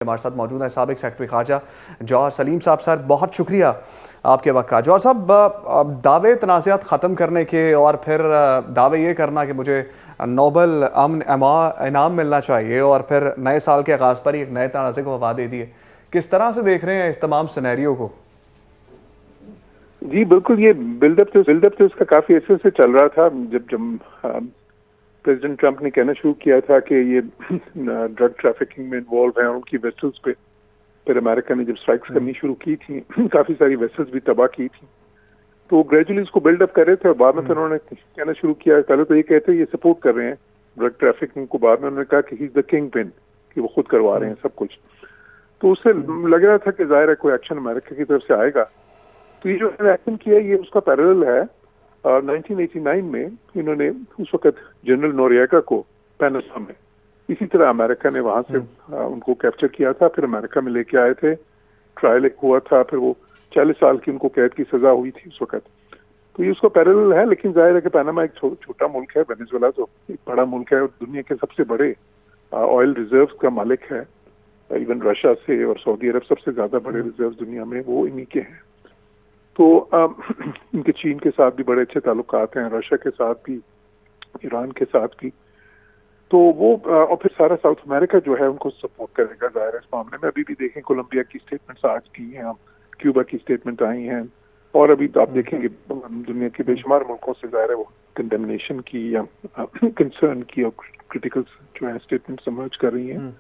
हमारे साथ मौजूद है साबिक सेक्रेटरी खारजा जौहर सलीम साहब। सर बहुत शुक्रिया आपके वक्त का। जौहर साहब, दावे तनाज़ात ख़त्म करने के और फिर दावे ये करना कि मुझे नोबल अमन इनाम मिलना चाहिए और फिर नए साल के आगाज़ पर ही एक नए तनाज़े को हवा दे दी है, किस तरह से देख रहे हैं इस तमाम सिनेरियो को? जी बिल्कुल, ये बिल्डअप तो इसका काफी अच्छे से चल रहा था। जब प्रेसिडेंट ट्रंप ने कहना शुरू किया था कि ये ड्रग ट्रैफिकिंग में इन्वॉल्व हैं और उनकी वेसल्स पे फिर अमेरिका ने जब स्ट्राइक्स करनी शुरू की थी, काफी सारी वेसल्स भी तबाह की थी, तो ग्रेजुअली इसको बिल्डअप कर रहे थे और बाद में तो उन्होंने कहना शुरू किया। पहले तो ये कहते ये सपोर्ट कर रहे हैं ड्रग ट्रैफिकिंग को, बाद में उन्होंने कहा कि he is the king pin, कि वो खुद करवा रहे हैं सब कुछ। तो उससे लग रहा था कि जाहिर है कोई एक्शन अमेरिका की तरफ से आएगा। तो ये जो एक्शन किया ये उसका पैरेलल है। 1989 में इन्होंने उस वक्त जनरल नोरिएगा को पेनिसुला में इसी तरह अमेरिका ने वहां से उनको कैप्चर किया था, फिर अमेरिका में लेके आए थे, ट्रायल एक हुआ था, फिर वो 40 साल की उनको कैद की सजा हुई थी उस वक्त। तो ये उसका पैरेलल है, लेकिन जाहिर है कि पनामा एक छोटा मुल्क है, वेनेजुएला तो एक बड़ा मुल्क है और दुनिया के सबसे बड़े ऑयल रिजर्व का मालिक है। इवन रशिया से और सऊदी अरब सबसे ज्यादा बड़े रिजर्व दुनिया में वो इन्हीं के हैं। तो इनके चीन के साथ भी बड़े अच्छे ताल्लुकात हैं, रशिया के साथ भी, ईरान के साथ भी। तो वो और फिर सारा साउथ अमेरिका जो है उनको सपोर्ट करेगा जाहिर है इस मामले में। अभी भी देखें कोलंबिया की स्टेटमेंट्स आज की हैं, क्यूबा की स्टेटमेंट आई हैं, और अभी तो आप देखेंगे दुनिया के बेशुमार मुल्कों से जाहिर है वो कंडेमनेशन की या कंसर्न की और क्रिटिकल जो है स्टेटमेंट समर्ज कर रही हैं।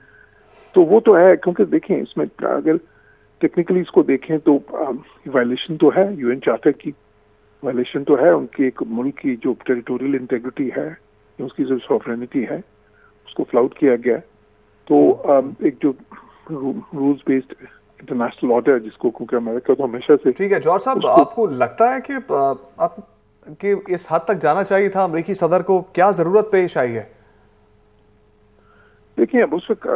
तो वो तो है, क्योंकि देखें इसमें अगर टेक्निकली इसको देखें तो वायलेशन तो है, यूएन चार्टर की वायलेशन तो है, उनकी एक मुल्क की जो टेरिटोरियल इंटेग्रिटी है, उसकी जो सॉवरेनिटी है उसको फ्लाउट किया गया। तो एक जो रूल्स बेस्ड इंटरनेशनल ऑर्डर जिसको, क्योंकि अमेरिका तो हमेशा से। ठीक है जौहर साहब, आपको लगता है कि आप कि इस हद तक जाना चाहिए था अमेरिकी सदर को? क्या जरूरत पेश आई है? देखिए अब उस वक्त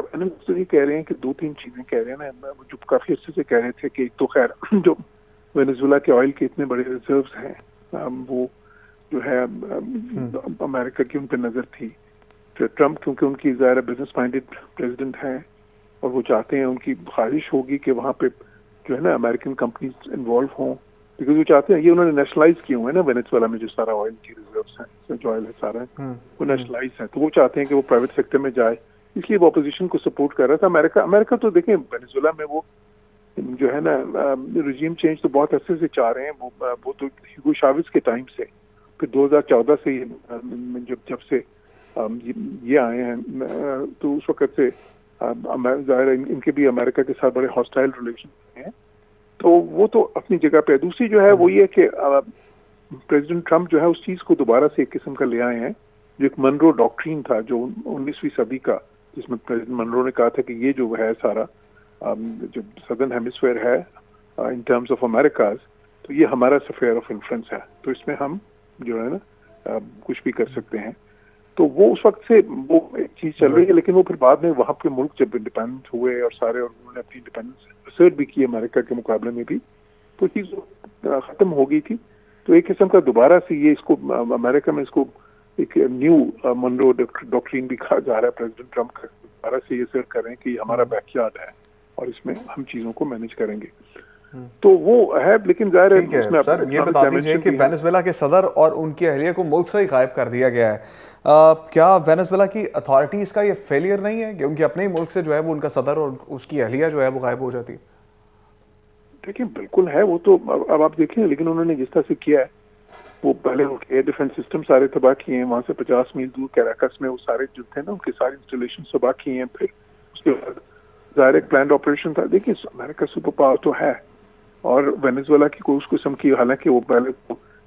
तो ये कह रहे हैं कि दो तीन चीजें कह रहे हैं ना, जो काफी अच्छे से कह रहे थे कि तो खैर जो वेनेजुएला के ऑयल के इतने बड़े रिजर्व्स हैं वो जो है अमेरिका की उन पर नजर थी। तो ट्रंप क्योंकि उनकी ज़ाहिर बिजनेस माइंडेड प्रेसिडेंट हैं और वो चाहते हैं, उनकी ख्वाहिश होगी कि वहाँ पे जो है ना अमेरिकन कंपनीज इन्वॉल्व हों, बिकॉज वो चाहते हैं, ये उन्होंने नेशनलाइज किए हुए हैं ना वेनेजुएला में जो सारा ऑयल की रिजर्व्स हैं, जो ऑयल है सारा वो नेशनलाइज है, तो वो चाहते हैं कि वो प्राइवेट सेक्टर में जाए, इसलिए वो अपोजिशन को सपोर्ट कर रहा था। अमेरिका तो देखें वेनेजुएला में वो जो है ना रिजीम चेंज तो बहुत अच्छे से चाह रहे हैं, वो तो ह्यूगो चावेज के टाइम से, फिर 2014 से जब से ये आए हैं, तो उस वक्त से जाहिर है इनके भी अमेरिका के साथ बड़े हॉस्टाइल रिलेशन हैं, तो वो तो अपनी जगह पे है। दूसरी जो है वो ये कि प्रेसिडेंट ट्रंप जो है उस चीज को दोबारा से एक किस्म का ले आए हैं, जो एक मनरो डॉक्ट्रिन था जो 19वीं सदी का, जिसमें प्रेसिडेंट मनरो ने कहा था कि ये जो है सारा जो सदर्न हेमिस्फीयर है इन टर्म्स ऑफ अमेरिकाज, तो ये हमारा स्फीयर ऑफ इन्फ्लुएंस है, तो इसमें हम जो है ना कुछ भी कर सकते हैं। तो वो उस वक्त से वो एक चीज चल रही है, लेकिन वो फिर बाद में वहाँ के मुल्क जब इंडिपेंडेंट हुए और सारे, और उन्होंने अपनी इंडिपेंडेंस असर्ट भी की अमेरिका के मुकाबले में भी, तो चीज खत्म हो गई थी। तो एक किस्म का दोबारा से ये इसको अमेरिका में इसको एक न्यू मनरो डॉक्ट्रिन भी कहा जा रहा है। प्रेसिडेंट ट्रंप का दोबारा से ये असर्ट कर रहे हैं कि हमारा बैकयार्ड है और इसमें हम चीजों को मैनेज करेंगे, तो वो है। लेकिन जाहिर है सर ये बता दीजिए कि वेनेजुएला के सदर और उनकी अहलिया को मुल्क से ही गायब कर दिया गया है, क्या वेनेजुएला की अथॉरिटीज का ये फेलियर नहीं है कि उनके अपने ही मुल्क से जो है वो उनका सदर और उसकी अहलिया जो है वो गायब हो जाती है? देखिए बिल्कुल है वो तो, अब आप देखें, लेकिन उन्होंने जिस तरह से किया है, वो पहले एयर डिफेंस सिस्टम सारे तबाह किए हैं, वहां से 50 मील दूर कैराकस में वो सारे जो थे ना उनके सारे इंस्टॉलेशन तबाह किए हैं। फिर उसके बाद जाहिर एक प्लान्ड ऑपरेशन था। देखिए अमेरिका सुपर पावर तो है, और वेनेजुएला की कोई उस किस्म की, हालांकि वो पहले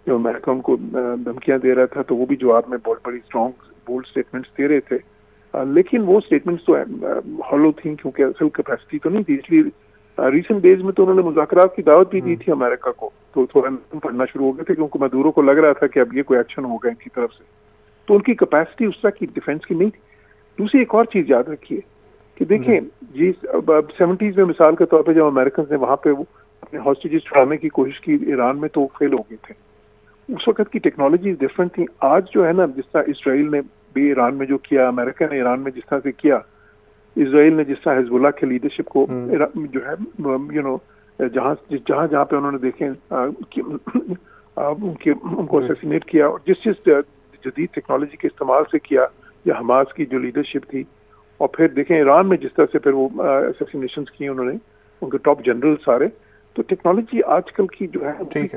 जो अमेरिका उनको धमकियां दे रहा था तो वो भी जवाब में बहुत बड़ी स्ट्रॉन्ग बोल्ड स्टेटमेंट्स दे रहे थे, लेकिन वो स्टेटमेंट्स तो हॉलो थी, क्योंकि असल कैपेसिटी तो नहीं थी। इसलिए रिसेंट डेज में तो उन्होंने मुज़ाकरात की दावत भी दी थी अमेरिका को, तो थोड़ा पढ़ना शुरू हो गए थे, क्योंकि मदूरो को लग रहा था कि अब ये कोई एक्शन होगा इनकी तरफ से, तो उनकी कैपेसिटी उस तरह की डिफेंस की नहीं थी। दूसरी एक और चीज याद रखिए कि देखिए ये 70s में मिसाल के तौर पर जब अमेरिकन ने वहां पे वो अपने हॉस्टेजेस छुड़ाने की कोशिश की ईरान में, तो वो फेल हो गए थे। उस वक्त की टेक्नोलॉजी डिफरेंट थी। आज जो है ना, जिस तरह इसराइल ने भी ईरान में जो किया, अमेरिका ने ईरान में जिस तरह से किया, इसराइल ने जिस तरह हिजबुल्लाह के लीडरशिप को जो है जहाँ जहाँ पे उन्होंने देखे उनको असैसिनेट किया, और जिस जदीद टेक्नोलॉजी के इस्तेमाल से किया, या हमास की जो लीडरशिप थी, और फिर देखें ईरान में जिस तरह से फिर वो असैसिनेशंस किए उन्होंने, उनके टॉप जनरल सारे। तो टेक्नोलॉजी आजकल की जो है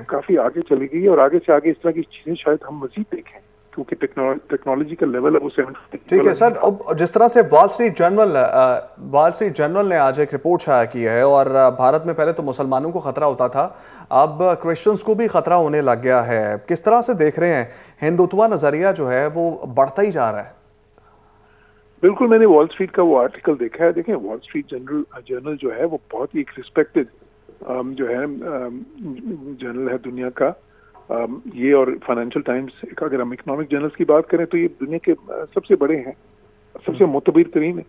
काफी आगे चली गई है, और आगे से आगे इस तरह की चीजें शायद हम मजीद देखें, क्योंकि टेक्नोलॉजी का लेवल है वो 70। ठीक है सर, अब जिस तरह से वॉल स्ट्रीट जर्नल ने आज एक रिपोर्ट शाया की है, और भारत में पहले तो मुसलमानों को खतरा होता था, अब क्रिश्चियंस को भी खतरा होने लग गया है। किस तरह से देख रहे हैं, हिंदुत्व नजरिया जो है वो बढ़ता ही जा रहा है? बिल्कुल, मैंने वॉल स्ट्रीट का वो आर्टिकल देखा है। देखें, वॉल स्ट्रीट जर्नल जो है वो बहुत ही एक रिस्पेक्टेड जो है जर्नल है दुनिया का। ये और फाइनेंशियल टाइम्स, अगर हम इकोनॉमिक जर्नल्स की बात करें तो ये दुनिया के सबसे बड़े हैं, सबसे मुतबर तरीन है।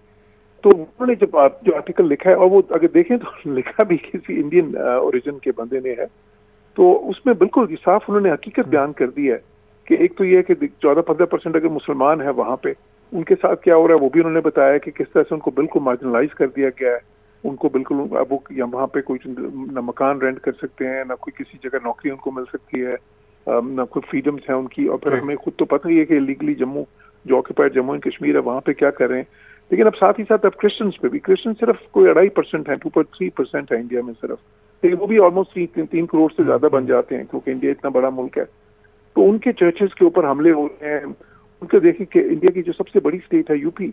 तो उन्होंने जब जो आर्टिकल लिखा है, और वो अगर देखें तो लिखा भी किसी इंडियन ओरिजिन के बंदे ने है, तो उसमें बिल्कुल साफ उन्होंने हकीकत बयान कर दी है कि एक तो ये है कि 14-15% अगर मुसलमान है वहाँ पे, उनके साथ क्या हो रहा है वो भी उन्होंने बताया कि किस तरह से उनको बिल्कुल मार्जिनलाइज कर दिया गया है। उनको बिल्कुल अब वो वहाँ पे कोई न मकान रेंट कर सकते हैं, ना कोई किसी जगह नौकरी उनको मिल सकती है, ना कोई फ्रीडम्स है उनकी। और फिर हमें खुद तो पता ही है कि लीगली जम्मू जो ऑक्यूपाइड जम्मू एंड कश्मीर है वहाँ पे क्या कर रहे हैं। लेकिन अब साथ ही साथ अब क्रिश्चियंस पे भी, क्रिश्चियन सिर्फ कोई 2.5% है, 2.3% है इंडिया में सिर्फ, लेकिन वो भी ऑलमोस्ट 3 करोड़ से ज्यादा बन जाते हैं, क्योंकि इंडिया इतना बड़ा मुल्क है। तो उनके चर्चेस के ऊपर हमले हो रहे हैं। उनके देखिए कि इंडिया की जो सबसे बड़ी स्टेट है यूपी।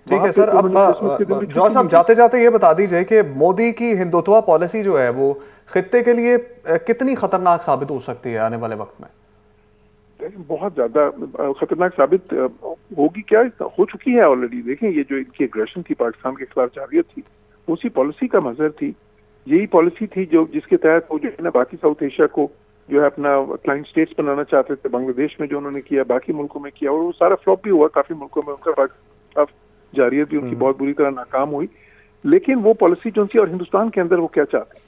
ठीक है सर, अब जौहर साहब जाते जाते ये बता दीजिए कि मोदी की हिंदुत्व पॉलिसी जो है वो खित्ते के लिए कितनी खतरनाक साबित हो सकती है आने वाले वक्त में? बहुत ज्यादा खतरनाक साबित होगी, क्या हो चुकी है ऑलरेडी। देखें, ये जो इनकी एग्रेशन थी पाकिस्तान के खिलाफ जारियत थी, उसी पॉलिसी का मजहर थी। यही पॉलिसी थी जो जिसके तहत वो जो है ना बाकी साउथ एशिया को जो है अपना क्लाइंट स्टेट्स बनाना चाहते थे। बांग्लादेश में जो उन्होंने किया, बाकी मुल्कों में किया, और वो सारा फ्लॉप भी हुआ काफी मुल्कों में। उनका जारियत भी उनकी बहुत बुरी तरह नाकाम हुई। लेकिन वो पॉलिसी जो थी, और हिंदुस्तान के अंदर वो क्या चाहते हैं,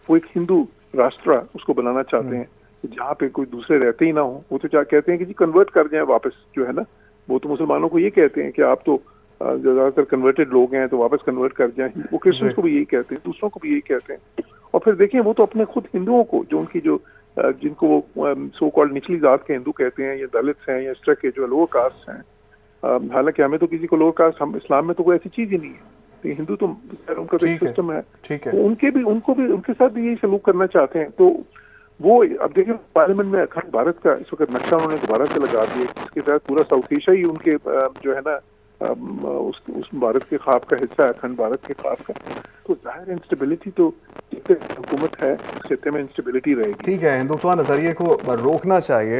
वो एक हिंदू राष्ट्र उसको बनाना चाहते हैं जहाँ पे कोई दूसरे रहते ही ना हो। वो तो क्या कहते हैं कि जी कन्वर्ट कर जाए वापस, जो है ना, वो तो मुसलमानों को ये कहते हैं कि आप तो ज्यादातर कन्वर्टेड लोग हैं तो वापस कन्वर्ट कर जाएं। वो क्रिश्चियंस को भी यही कहते हैं, दूसरों को भी यही कहते हैं। और फिर देखिए, वो तो अपने खुद हिंदुओं को, जो उनकी जो जिनको वो सो कॉल्ड निचली जात के हिंदू कहते हैं, या दलित हैं, या इस तरह के जो लोअर कास्ट हैं, हालांकि हमें तो किसी को लोअर कास्ट, हम इस्लाम में तो कोई ऐसी चीज ही नहीं है। तो हिंदू तो उनका तो एक सिस्टम है, तो उनको भी उनके साथ भी यही सलूक करना चाहते हैं। तो वो अब देखिए, पार्लियामेंट में अखंड भारत का इस वक्त नक्शा उन्होंने दोबारा से लगा दिया, जिसके तहत पूरा साउथ एशिया ही उनके जो है ना उस भारत के ख्वाब का हिस्सा है, अखंड भारत के ख्वाब का। तो जाहिर इंस्टेबिलिटी तो जितने हुकूमत है उस क्षेत्र में इंस्टेबिलिटी रहेगी। ठीक है, हिंदुत्व नजरिए को रोकना चाहिए।